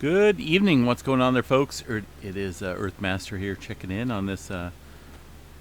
Good evening. What's going on there, folks? It is Earthmaster here checking in on this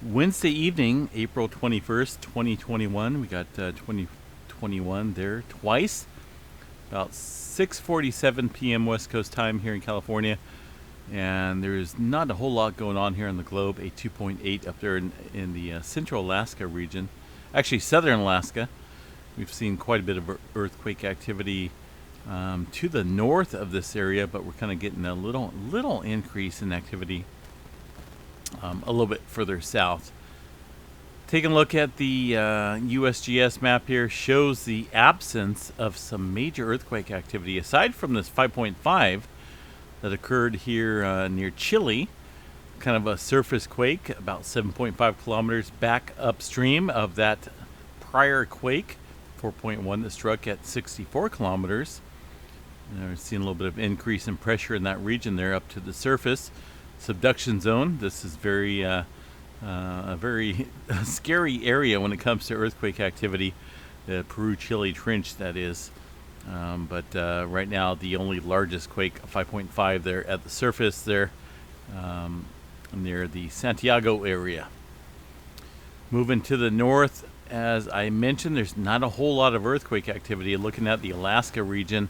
Wednesday evening, April 21st, 2021. We got 2021 there twice. About 6:47 p.m. West Coast time here in California. And there's not a whole lot going on here on the globe. A 2.8 up there in the central Alaska region. Actually, southern Alaska. We've seen quite a bit of earthquake activity to the north of this area, but we're kind of getting a little increase in activity a little bit further south. Taking a look at the USGS map here, shows the absence of some major earthquake activity aside from this 5.5 that occurred here near Chile. Kind of a surface quake about 7.5 kilometers back upstream of that prior quake, 4.1 that struck at 64 kilometers. We're seeing a little bit of increase in pressure in that region there up to the surface. Subduction zone. This is a very scary area when it comes to earthquake activity. The Peru-Chile Trench, that is. But right now, the only largest quake, 5.5 there at the surface there near the Santiago area. Moving to the north, as I mentioned, there's not a whole lot of earthquake activity. Looking at the Alaska region,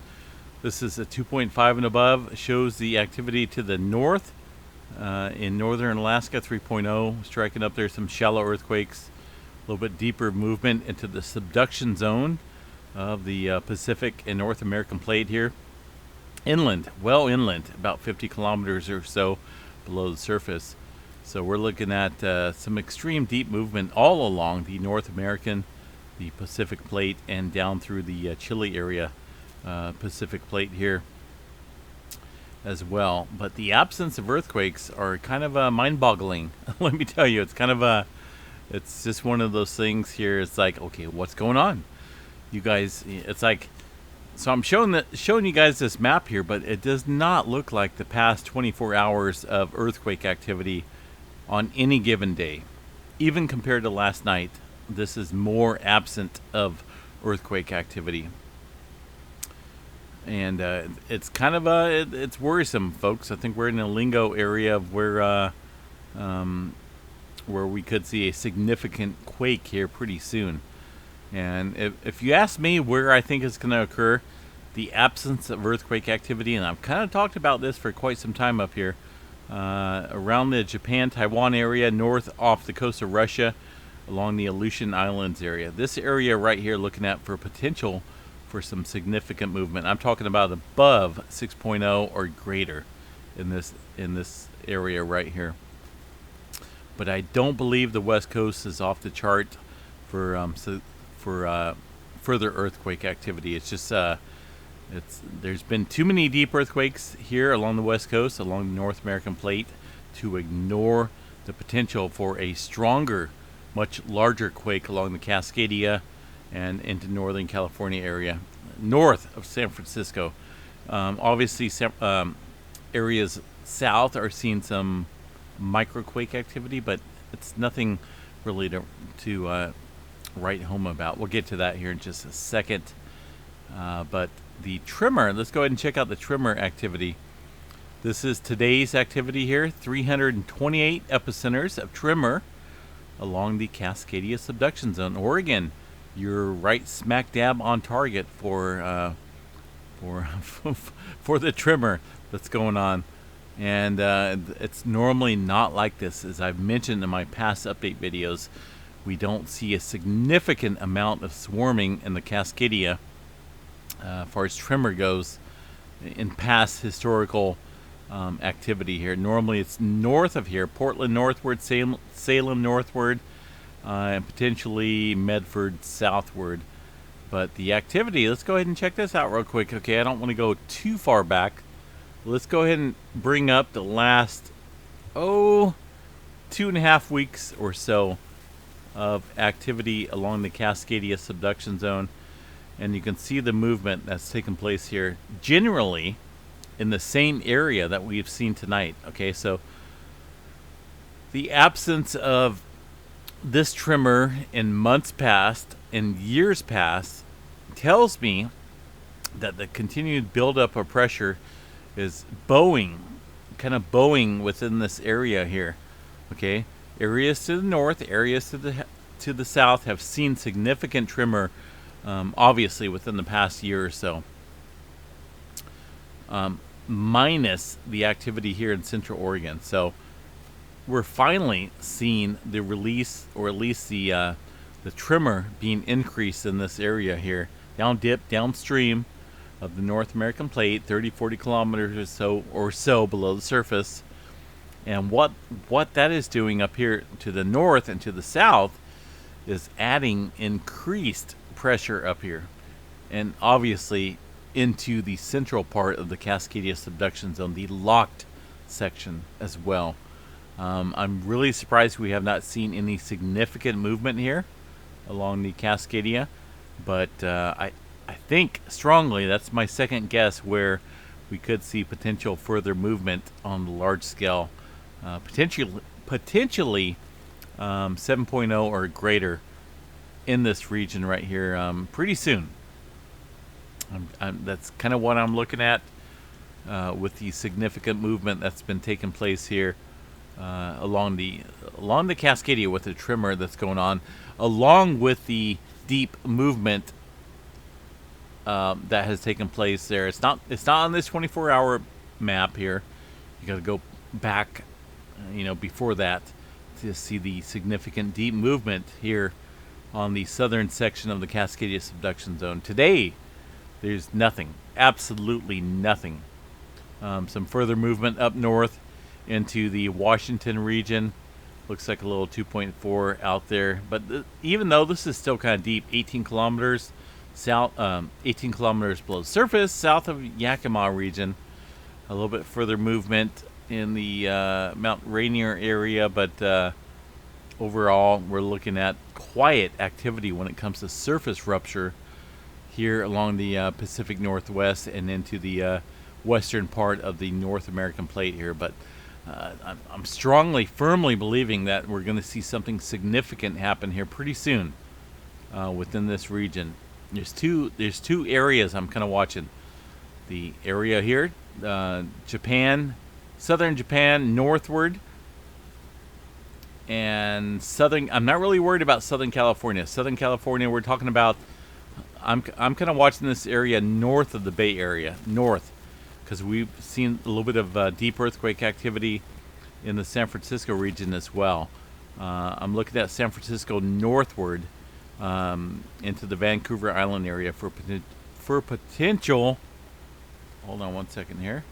this is a 2.5 and above. Shows the activity to the north in northern Alaska, 3.0, striking up there some shallow earthquakes. A little bit deeper movement into the subduction zone of the Pacific and North American plate here. Inland, well inland, about 50 kilometers or so below the surface. So we're looking at some extreme deep movement all along the North American, the Pacific plate, and down through the Chile area, Pacific plate here as well. But the absence of earthquakes are kind of mind-boggling. Let me tell you, it's just one of those things here. It's like, okay, what's going on? You guys, it's like, so I'm showing you guys this map here, but it does not look like the past 24 hours of earthquake activity on any given day. Even compared to last night, this is more absent of earthquake activity. And it's kind of it's worrisome, folks. I think we're in a lingo area of where we could see a significant quake here pretty soon. And if you ask me where I think it's going to occur, the absence of earthquake activity, and I've kind of talked about this for quite some time up here, around the Japan-Taiwan area, north off the coast of Russia, along the Aleutian Islands area. This area right here, looking at for potential for some significant movement. I'm talking about above 6.0 or greater in this area right here. But I don't believe the West Coast is off the chart for further earthquake activity. It's just there's been too many deep earthquakes here along the West Coast, along the North American plate, to ignore the potential for a stronger, much larger quake along the Cascadia and into Northern California area, north of San Francisco. Obviously, areas south are seeing some microquake activity, but it's nothing really to write home about. We'll get to that here in just a second. But the tremor, let's go ahead and check out the tremor activity. This is today's activity here, 328 epicenters of tremor along the Cascadia Subduction Zone, Oregon. You're right smack dab on target for the tremor that's going on. And it's normally not like this. As I've mentioned in my past update videos, we don't see a significant amount of swarming in the Cascadia as far as tremor goes in past historical activity here. Normally it's north of here, Portland northward, Salem northward, and potentially Medford southward. But the activity, let's go ahead and check this out real quick. Okay, I don't want to go too far back. Let's go ahead and bring up the last 2.5 weeks or so of activity along the Cascadia Subduction Zone. And you can see the movement that's taken place here, generally in the same area that we've seen tonight. Okay, so the absence of this tremor in months past and years past tells me that the continued buildup of pressure is bowing, kind of bowing within this area here. Okay, areas to the north, areas to the south have seen significant tremor, obviously within the past year or so. Minus the activity here in Central Oregon. So we're finally seeing the release, or at least the tremor being increased in this area here, downstream of the North American plate, 30-40 kilometers or so below the surface. And what that is doing up here to the north and to the south is adding increased pressure up here, and obviously into the central part of the Cascadia subduction zone, the locked section as well. I'm really surprised we have not seen any significant movement here along the Cascadia, but I think strongly that's my second guess where we could see potential further movement on the large scale, potentially 7.0 or greater in this region right here pretty soon. That's kind of what I'm looking at with the significant movement that's been taking place here along the Cascadia with the tremor that's going on, along with the deep movement that has taken place there. It's not on this 24-hour map here. You got to go back, before that to see the significant deep movement here on the southern section of the Cascadia subduction zone. Today, there's nothing, absolutely nothing. Some further movement up north into the Washington region. Looks like a little 2.4 out there, but even though this is still kind of deep, 18 kilometers south, 18 kilometers below the surface, south of Yakima region. A little bit further movement in the Mount Rainier area, but overall, we're looking at quiet activity when it comes to surface rupture here along the Pacific Northwest and into the western part of the North American plate here. But I'm firmly believing that we're going to see something significant happen here pretty soon within this region. There's two areas I'm kind of watching. The area here, Japan, southern Japan, northward, and southern. I'm not really worried about Southern California. Southern California, we're talking about. I'm kind of watching this area north of the Bay Area, north, because we've seen a little bit of deep earthquake activity in the San Francisco region as well. I'm looking at San Francisco northward into the Vancouver Island area for potential. Hold on one second here.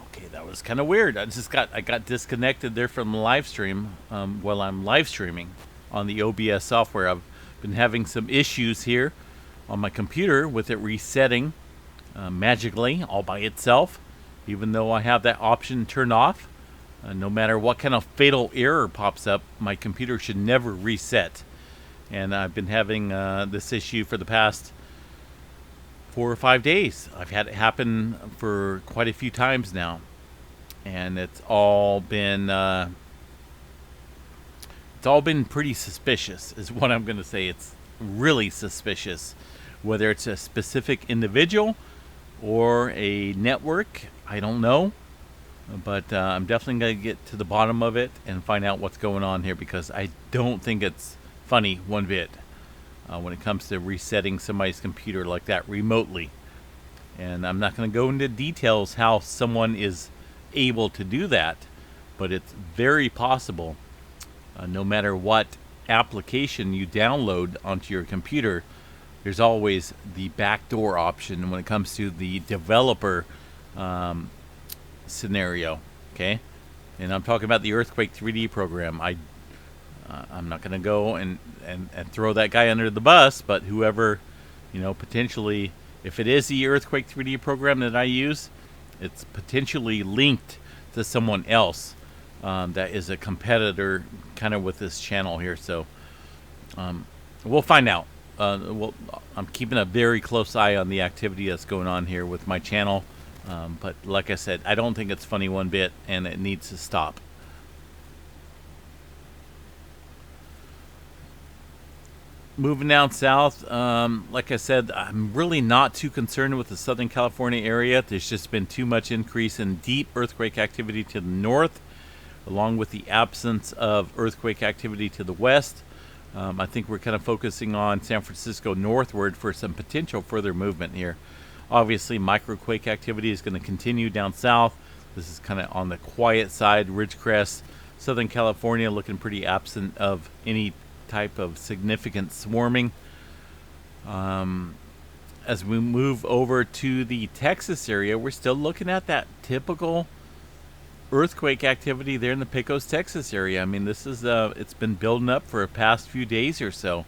Okay, that was kind of weird. I got disconnected there from the live stream while I'm live streaming on the OBS software. I've been having some issues here on my computer with it resetting magically all by itself, even though I have that option turned off. No matter what kind of fatal error pops up, my computer should never reset. And I've been having this issue for the past 4 or 5 days. I've had it happen for quite a few times now, and it's all been pretty suspicious, is what I'm going to say. It's really suspicious, whether it's a specific individual or a network. I don't know, but I'm definitely going to get to the bottom of it and find out what's going on here, because I don't think it's funny one bit when it comes to resetting somebody's computer like that remotely. And I'm not going to go into details how someone is able to do that, but it's very possible. No matter what application you download onto your computer, there's always the backdoor option when it comes to the developer scenario. Okay, and I'm talking about the Earthquake 3D program. I'm not going to go and throw that guy under the bus, but whoever, potentially, if it is the Earthquake 3D program that I use, it's potentially linked to someone else that is a competitor kind of with this channel here. So we'll find out. I'm keeping a very close eye on the activity that's going on here with my channel. But like I said, I don't think it's funny one bit, and it needs to stop. Moving down south, like I said, I'm really not too concerned with the Southern California area. There's just been too much increase in deep earthquake activity to the north, along with the absence of earthquake activity to the west. I think we're kind of focusing on San Francisco northward for some potential further movement here. Obviously, microquake activity is going to continue down south. This is kind of on the quiet side, Ridgecrest, Southern California looking pretty absent of any type of significant swarming. As we move over to the Texas area, we're still looking at that typical earthquake activity there in the Pecos, Texas area. I mean, this is it's been building up for the past few days or so,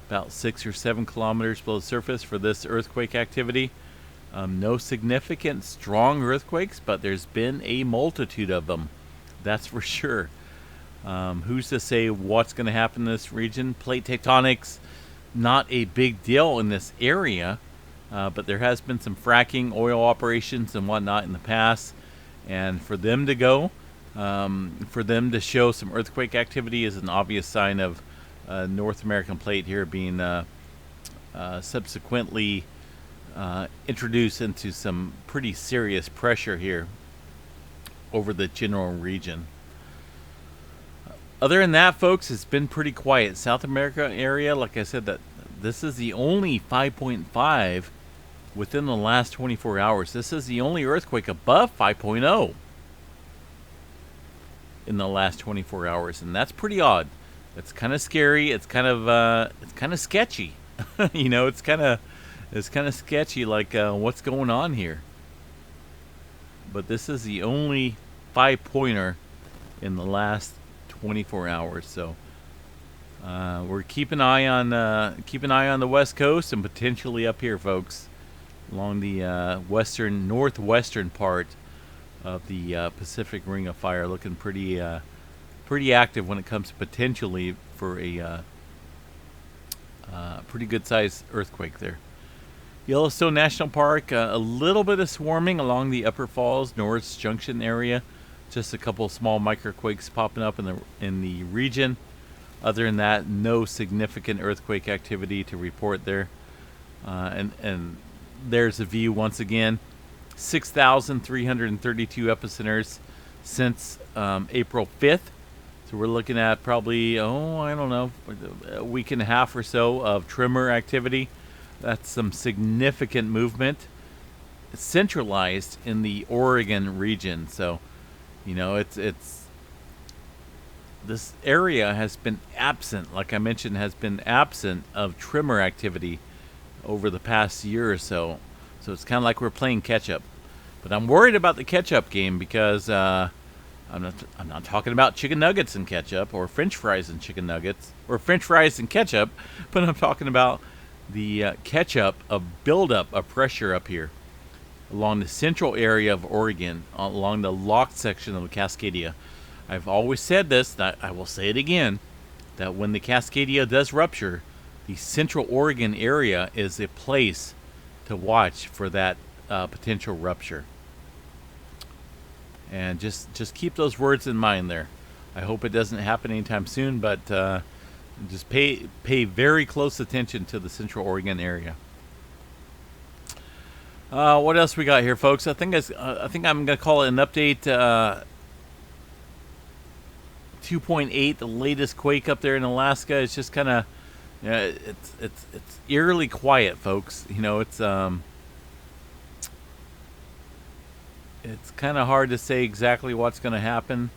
about 6 or 7 kilometers below the surface for this earthquake activity. No significant strong earthquakes, but there's been a multitude of them, that's for sure. Who's to say what's going to happen in this region? Plate tectonics, not a big deal in this area, but there has been some fracking, oil operations, and whatnot in the past. And for them to go, for them to show some earthquake activity is an obvious sign of North American plate here being subsequently introduced into some pretty serious pressure here over the general region. Other than that, folks, it's been pretty quiet. South America area, like I said, that this is the only 5.5 within the last 24 hours. This is the only earthquake above 5.0 in the last 24 hours, and that's pretty odd. It's kind of scary. It's kind of sketchy. You know, it's kind of sketchy, like what's going on here. But this is the only 5-pointer in the last 24 hours, so we're keep an eye on the West Coast and potentially up here, folks, along the northwestern part of the Pacific Ring of Fire, looking pretty active when it comes to potentially for a pretty good sized earthquake there. Yellowstone National Park, a little bit of swarming along the Upper Falls, Norris Junction area. Just a couple small microquakes popping up in the region. Other than that, no significant earthquake activity to report there. And there's a view once again. 6,332 epicenters since April 5th. So we're looking at probably, I don't know, a week and a half or so of tremor activity. That's some significant movement. It's centralized in the Oregon region. So, you know, it's this area has been absent, like I mentioned, has been absent of tremor activity over the past year or so. So it's kind of like we're playing catch up. But I'm worried about the catch up game because I'm not talking about chicken nuggets and ketchup or French fries and chicken nuggets or French fries and ketchup, but I'm talking about the catch-up of buildup of pressure up here along the central area of Oregon, along the locked section of the Cascadia. I've always said this, that I will say it again, that when the Cascadia does rupture, the central Oregon area is a place to watch for that potential rupture. And just keep those words in mind there. I hope it doesn't happen anytime soon, but just pay very close attention to the Central Oregon area. What else we got here, folks? I think I'm gonna call it an update. 2.8, the latest quake up there in Alaska. It's just kind of, it's eerily quiet, folks. You know, it's kind of hard to say exactly what's going to happen,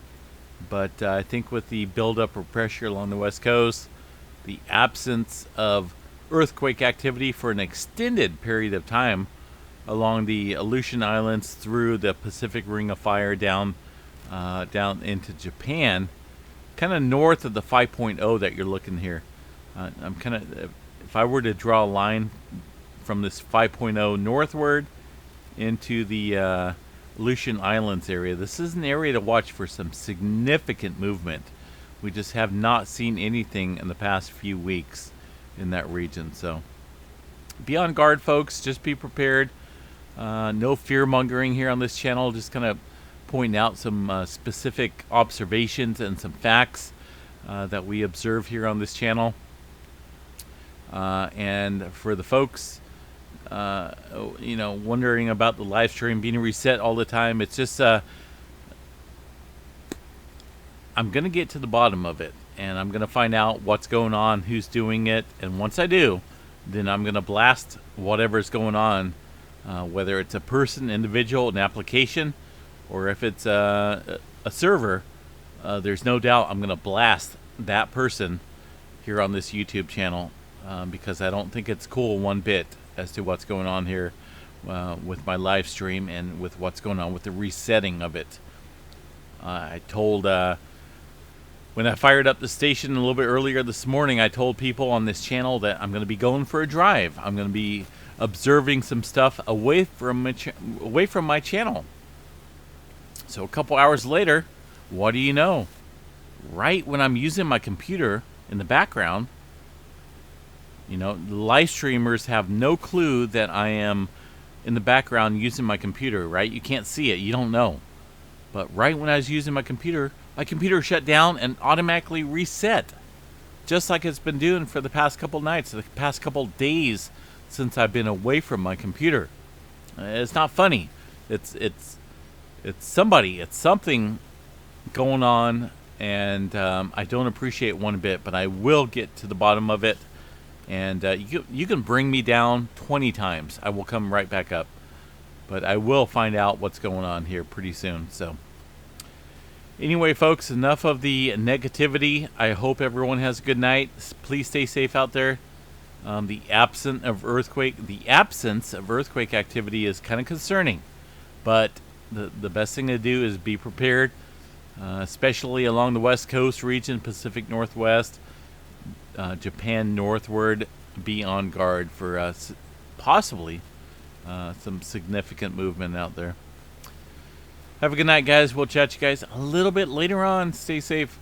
but I think with the buildup of pressure along the West Coast, the absence of earthquake activity for an extended period of time along the Aleutian Islands through the Pacific Ring of Fire down into Japan, kind of north of the 5.0 that you're looking here. I'm kind of, if I were to draw a line from this 5.0 northward into the Aleutian Islands area, this is an area to watch for some significant movement. We just have not seen anything in the past few weeks in that region. So be on guard, folks. Just be prepared. No fear mongering here on this channel. Just kind of pointing out some specific observations and some facts that we observe here on this channel. And for the folks, wondering about the live stream being reset all the time, it's just I'm gonna get to the bottom of it, and I'm gonna find out what's going on, who's doing it, and once I do, then I'm gonna blast whatever's going on, whether it's a person, individual, an application, or if it's a server. There's no doubt I'm gonna blast that person here on this YouTube channel, because I don't think it's cool one bit as to what's going on here with my live stream and with what's going on with the resetting of it. I told when I fired up the station a little bit earlier this morning, I told people on this channel that I'm going to be going for a drive. I'm going to be observing some stuff away from my channel. So a couple hours later, what do you know? Right when I'm using my computer in the background, live streamers have no clue that I am in the background using my computer, right? You can't see it. You don't know. But right when I was using my computer shut down and automatically reset. Just like it's been doing for the past couple nights, the past couple days since I've been away from my computer. It's not funny. It's something going on, and I don't appreciate one bit, but I will get to the bottom of it. And you can bring me down 20 times. I will come right back up. But I will find out what's going on here pretty soon. So anyway, folks, enough of the negativity. I hope everyone has a good night. Please stay safe out there. The absence of earthquake activity is kind of concerning. But the best thing to do is be prepared, especially along the West Coast region, Pacific Northwest, Japan northward. Be on guard for possibly some significant movement out there. Have a good night, guys. We'll chat you guys a little bit later on. Stay safe.